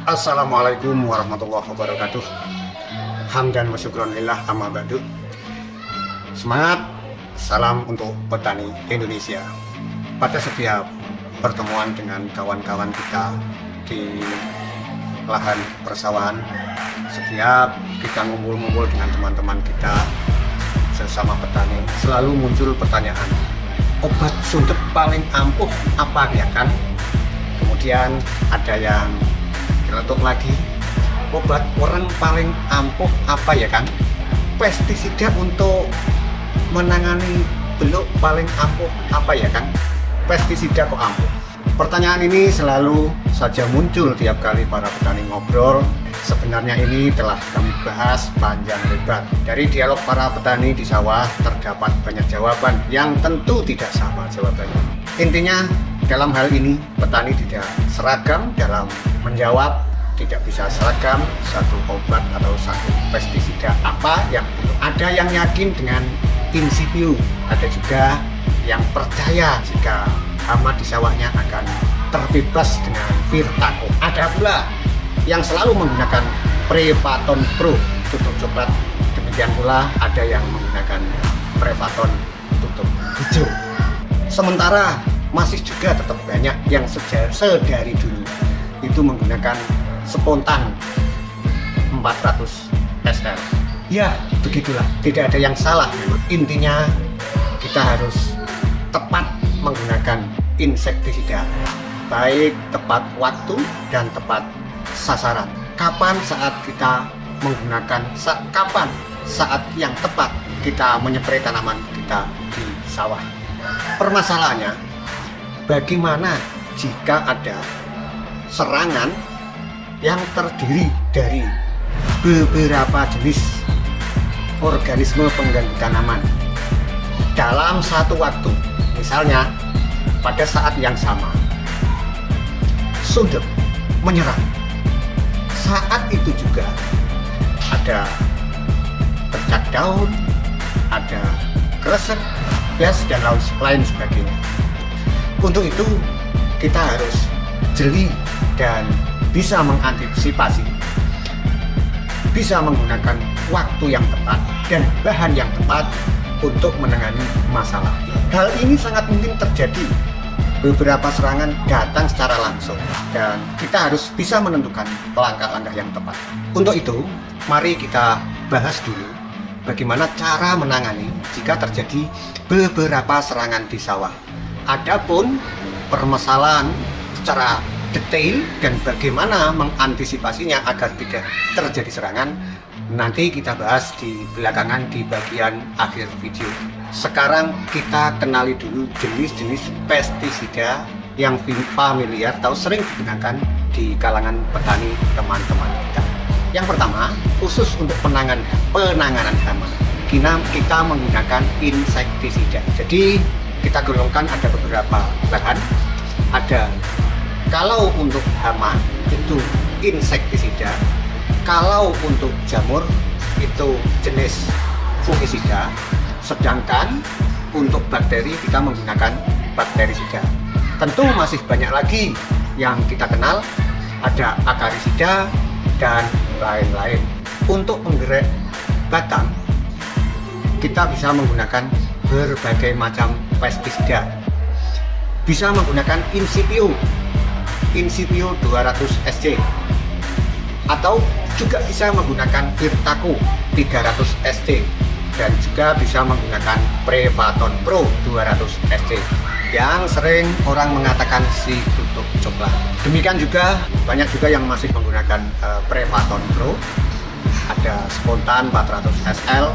Assalamualaikum warahmatullahi wabarakatuh. Hamdan wa syukron lillah amma ba'du. Semangat, salam untuk petani Indonesia. Pada setiap pertemuan dengan kawan-kawan kita di lahan persawahan, setiap kita ngumpul-ngumpul dengan teman-teman kita sesama petani, selalu muncul pertanyaan, obat suntik paling ampuh apa ya kan? Kemudian ada yang nyeletuk lagi, obat orang paling ampuh apa ya kan? Pestisida untuk menangani beluk paling ampuh apa ya kan? Pestisida kok ampuh? Pertanyaan ini selalu saja muncul tiap kali para petani ngobrol. Sebenarnya ini telah kami bahas panjang lebar. Dari dialog para petani di sawah terdapat banyak jawaban yang tentu tidak sama jawabannya. Intinya dalam hal ini petani tidak seragam dalam menjawab, tidak bisa seragam satu obat atau satu pestisida apa yang ada yang yakin dengan insipio, ada juga yang percaya jika hama di sawahnya akan terbebas dengan Virtaco. Ada pula yang selalu menggunakan Prevaton Pro tutup coklat, demikian pula ada yang menggunakan Prevaton tutup hijau. Sementara masih juga tetap banyak yang sedari dulu itu menggunakan spontan 400 SL. Ya begitulah, tidak ada yang salah. Intinya kita harus tepat menggunakan insektisida, baik tepat waktu dan tepat sasaran. Kapan saat kita menggunakan, kapan saat yang tepat kita menyeprai tanaman kita di sawah. Permasalahannya, bagaimana jika ada serangan yang terdiri dari beberapa jenis organisme pengganggu tanaman dalam satu waktu? Misalnya pada saat yang sama sudep menyerang, saat itu juga ada bercak daun, ada kresek, gas, dan lain sebagainya. Untuk itu kita harus jeli dan bisa mengantisipasi, bisa menggunakan waktu yang tepat dan bahan yang tepat untuk menangani masalah. Hal ini sangat mungkin terjadi. Beberapa serangan datang secara langsung dan kita harus bisa menentukan langkah-langkah yang tepat. Untuk itu, mari kita bahas dulu bagaimana cara menangani jika terjadi beberapa serangan di sawah. Adapun permasalahan secara detail dan bagaimana mengantisipasinya agar tidak terjadi serangan, nanti kita bahas di belakangan di bagian akhir video. Sekarang kita kenali dulu jenis-jenis pestisida yang familiar atau sering digunakan di kalangan petani teman-teman kita. Yang pertama, khusus untuk penanganan hama, kita menggunakan insektisida. Jadi kita golongkan ada beberapa bahan. Ada, kalau untuk hama itu insektisida, kalau untuk jamur itu jenis fungisida, sedangkan untuk bakteri kita menggunakan bakterisida. Tentu masih banyak lagi yang kita kenal, ada akarisida dan lain-lain. Untuk penggerak batang kita bisa menggunakan berbagai macam pestisida. Bisa menggunakan insipio 200 SC, atau juga bisa menggunakan Virtaco 300 SC, dan juga bisa menggunakan Prevaton Pro 200 SC yang sering orang mengatakan si tutup coklat. Demikian juga banyak juga yang masih menggunakan Prevaton Pro, ada spontan 400 SL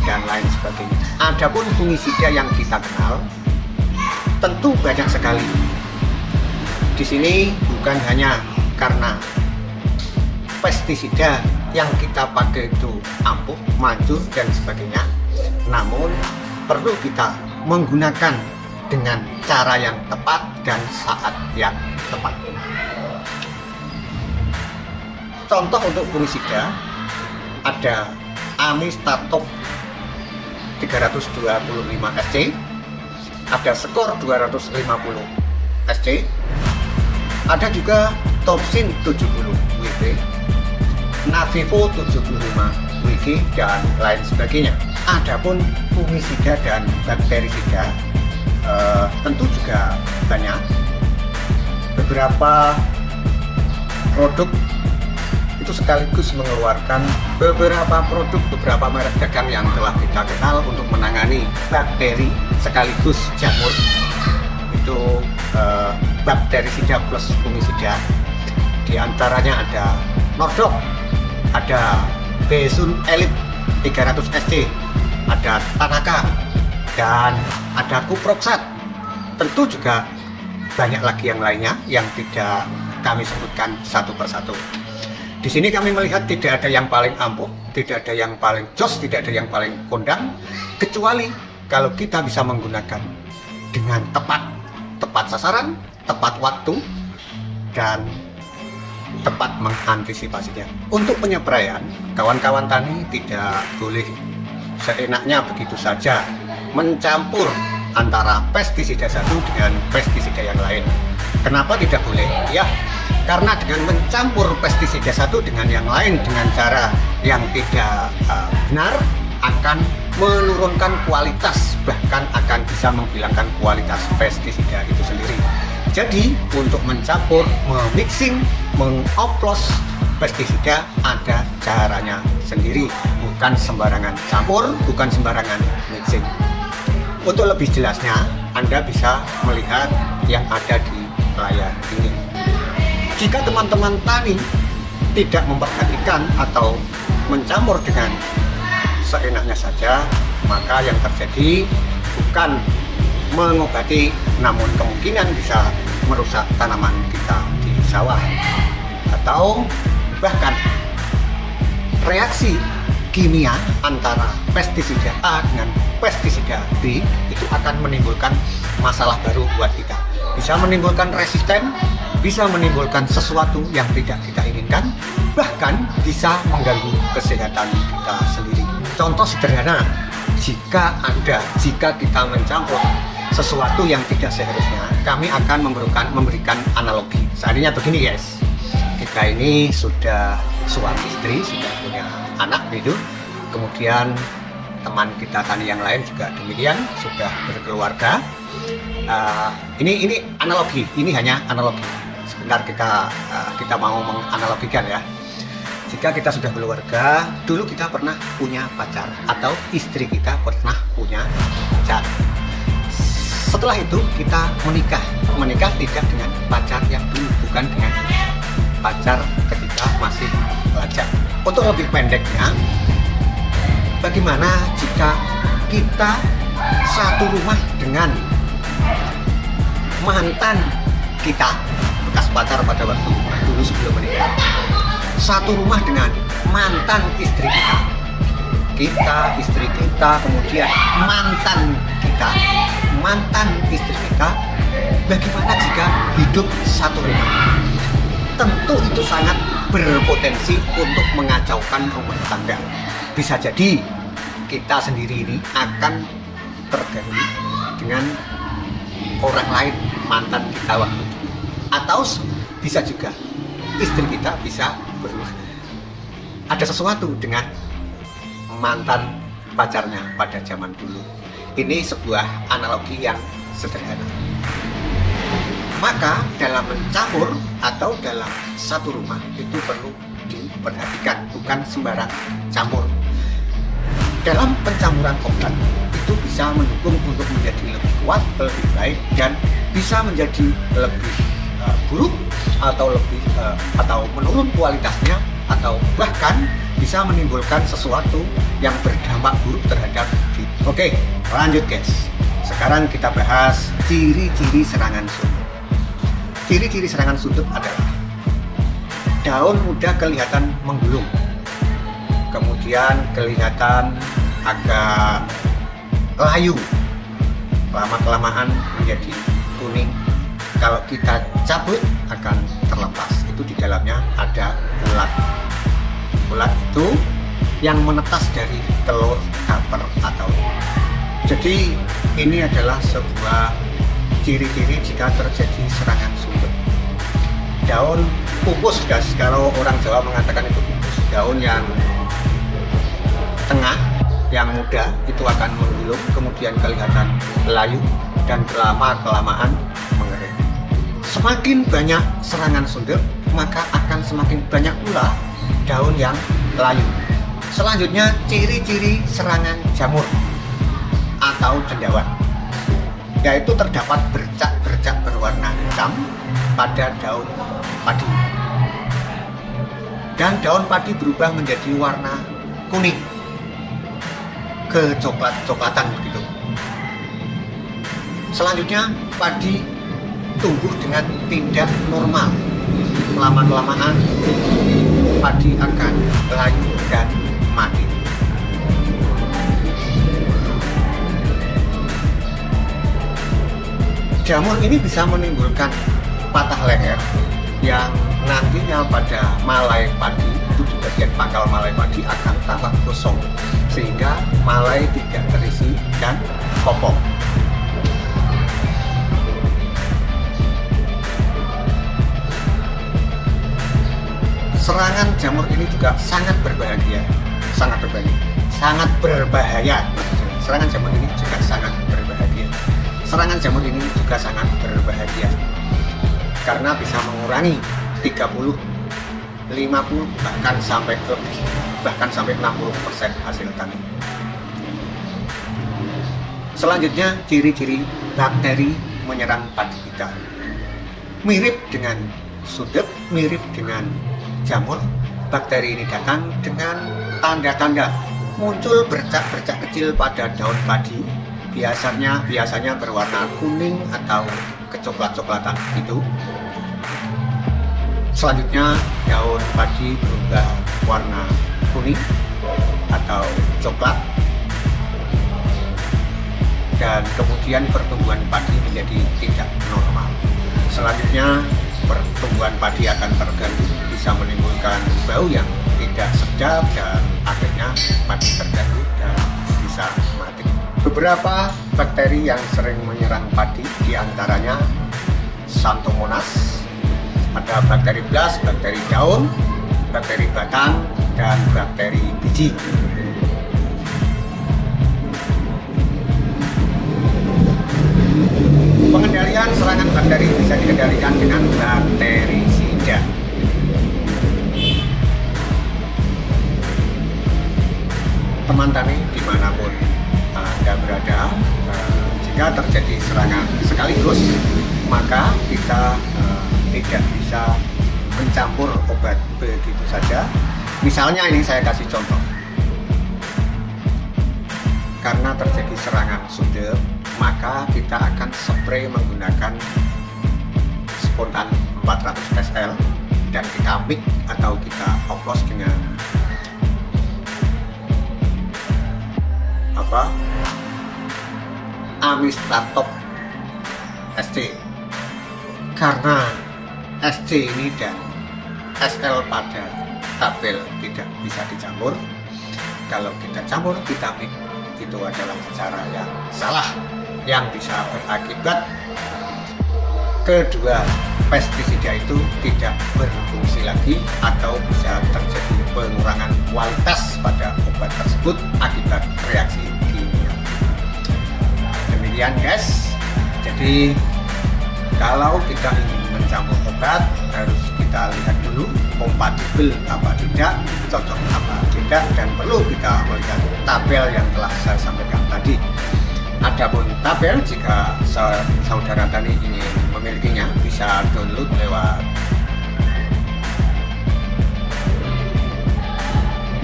dan lain sebagainya. Adapun fungisida yang kita kenal tentu banyak sekali. Di sini bukan hanya karena pestisida yang kita pakai itu ampuh, manjur, dan sebagainya, namun perlu kita menggunakan dengan cara yang tepat dan saat yang tepat. Contoh untuk fungisida ada Amistatop 325 SC, ada Skor 250 SC, ada juga Topsin 70 WV, Navivo 75 WV, dan lain sebagainya. Adapun fungisida dan bakterisida tentu juga banyak. Beberapa produk itu sekaligus mengeluarkan beberapa merek dagang yang telah kita kenal untuk menangani bakteri sekaligus jamur. Itu bakterisida plus fungisida. Di antaranya ada Nordok, ada Besun Elite 300 SC, ada Tanaka, dan ada Kuproxat. Tentu juga banyak lagi yang lainnya yang tidak kami sebutkan satu persatu. Di sini kami melihat tidak ada yang paling ampuh, tidak ada yang paling jos, tidak ada yang paling kondang, kecuali kalau kita bisa menggunakan dengan tepat sasaran, tepat waktu, dan tepat mengantisipasinya. Untuk penyepraian, kawan-kawan tani tidak boleh seenaknya begitu saja mencampur antara pestisida satu dengan pestisida yang lain. Kenapa tidak boleh? Ya, karena dengan mencampur pestisida satu dengan yang lain dengan cara yang tidak benar akan menurunkan kualitas, bahkan akan bisa menghilangkan kualitas pestisida itu sendiri. Jadi untuk mencampur, memixing, mengoplos pestisida ada caranya sendiri, bukan sembarangan campur, bukan sembarangan mixing. Untuk lebih jelasnya, Anda bisa melihat yang ada di layar ini. Jika teman-teman tani tidak memperhatikan atau mencampur dengan seenaknya saja, maka yang terjadi bukan mengobati, namun kemungkinan bisa merusak tanaman kita di sawah, atau bahkan reaksi kimia antara pestisida A dengan pestisida B itu akan menimbulkan masalah baru buat kita. Bisa menimbulkan resisten, bisa menimbulkan sesuatu yang tidak kita inginkan, bahkan bisa mengganggu kesehatan kita sendiri. Contoh sederhana, jika kita mencampur sesuatu yang tidak seharusnya, kami akan memberikan analogi. Seandainya begini guys, kita ini sudah suami istri, sudah punya anak gitu, kemudian teman kita tani yang lain juga demikian, sudah berkeluarga. Ini analogi, ini hanya analogi. Sebentar kita mau menganalogikan ya. Jika kita sudah berkeluarga, dulu kita pernah punya pacar, atau istri kita pernah punya pacar. Setelah itu kita menikah tidak dengan pacar yang dulu, bukan dengan pacar ketika masih lajang. Untuk lebih pendeknya, bagaimana jika kita satu rumah dengan mantan kita, bekas pacar pada waktu dulu sebelum menikah, satu rumah dengan mantan istri kita, istri kita, kemudian mantan kita, mantan istri kita. Bagaimana jika hidup satu rumah? Tentu itu sangat berpotensi untuk mengacaukan rumah tangga. Bisa jadi kita sendiri ini akan terganggu dengan orang lain, mantan kita waktu itu. Atau bisa juga istri kita bisa ada sesuatu dengan mantan pacarnya pada zaman dulu. Ini sebuah analogi yang sederhana. Maka dalam mencampur atau dalam satu rumah itu perlu diperhatikan, bukan sembarang campur. Dalam pencampuran obat itu bisa mendukung untuk menjadi lebih kuat, lebih baik, dan bisa menjadi lebih buruk atau menurun kualitasnya, atau bahkan bisa menimbulkan sesuatu yang berdampak buruk terhadap diri. Oke, lanjut guys. Sekarang kita bahas ciri-ciri serangan sundut. Ciri-ciri serangan sundut adalah daun muda kelihatan menggulung, kemudian kelihatan agak layu, lama-kelamaan menjadi kuning. Kalau kita cabut akan terlepas. Itu di dalamnya ada ulat. Ulat itu yang menetas dari telur kaper atau. Jadi ini adalah sebuah ciri-ciri jika terjadi serangan sundut. daun pupus, guys. Kalau orang Jawa mengatakan itu pupus, daun yang tengah yang muda itu akan menggulung, kemudian kelihatan layu dan kelamaan mengering. Semakin banyak serangan sundep, maka akan semakin banyak pula daun yang layu. Selanjutnya, ciri-ciri serangan jamur atau cendawan, yaitu terdapat bercak-bercak berwarna hitam pada daun padi, dan daun padi berubah menjadi warna kuning kecoklat-coklatan begitu. Selanjutnya, padi tumbuh dengan tidak normal. Lama-kelamaan padi akan layu dan mati. Jamur ini bisa menimbulkan patah leher yang nantinya pada malai padi itu di bagian pangkal malai padi akan tambah gosong sehingga malai tidak terisi dan kopong. Serangan jamur ini juga sangat berbahaya. Serangan jamur ini juga sangat berbahaya. Serangan jamur ini juga sangat berbahaya karena bisa mengurangi 30, 50 bahkan sampai 60% hasil tani. Selanjutnya, ciri-ciri bakteri menyerang padi kita. Mirip dengan sundep, mirip dengan jamur, bakteri ini datang dengan tanda-tanda muncul bercak-bercak kecil pada daun padi, biasanya berwarna kuning atau kecoklat-coklatan itu. Selanjutnya, daun padi berubah warna kuning atau coklat, dan kemudian pertumbuhan padi menjadi tidak normal. Selanjutnya, pertumbuhan padi akan terganggu, bisa menimbulkan bau yang tidak sedap, dan akhirnya padi terganggu dan bisa mati. Beberapa bakteri yang sering menyerang padi diantaranya Xanthomonas, ada bakteri blas, bakteri daun, bakteri batang, dan bakteri biji. Pengendalian serangan bakteri bisa dikendalikan dengan bakterisida. Teman tani dimanapun Anda berada, jika terjadi serangan sekaligus, maka kita tidak bisa mencampur obat begitu saja. Misalnya ini saya kasih contoh, karena terjadi serangan sundep, maka kita akan spray menggunakan spontan 400 SL dan kita mix atau kita oplos dengan Amistatop SC. Karena SC ini dan SL pada tabel tidak bisa dicampur, kalau kita campur kita mix, itu adalah cara yang salah yang bisa berakibat kedua pestisida itu tidak berfungsi lagi atau bisa terjadi pengurangan kualitas pada obat tersebut akibat reaksi kimia. Demikian guys, jadi kalau kita ingin mencampur obat harus kita lihat dulu kompatibel apa tidak, cocok apa tidak, dan perlu kita melihat tabel yang telah saya sampaikan tadi. Adapun tabel, jika saudara tani ingin memilikinya, bisa download lewat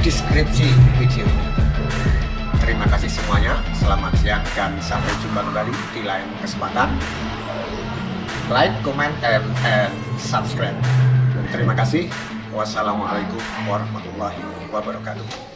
deskripsi video. Terima kasih semuanya, selamat siang dan sampai jumpa kembali di lain kesempatan. Like, comment, and subscribe. Terima kasih. Wassalamualaikum warahmatullahi wabarakatuh.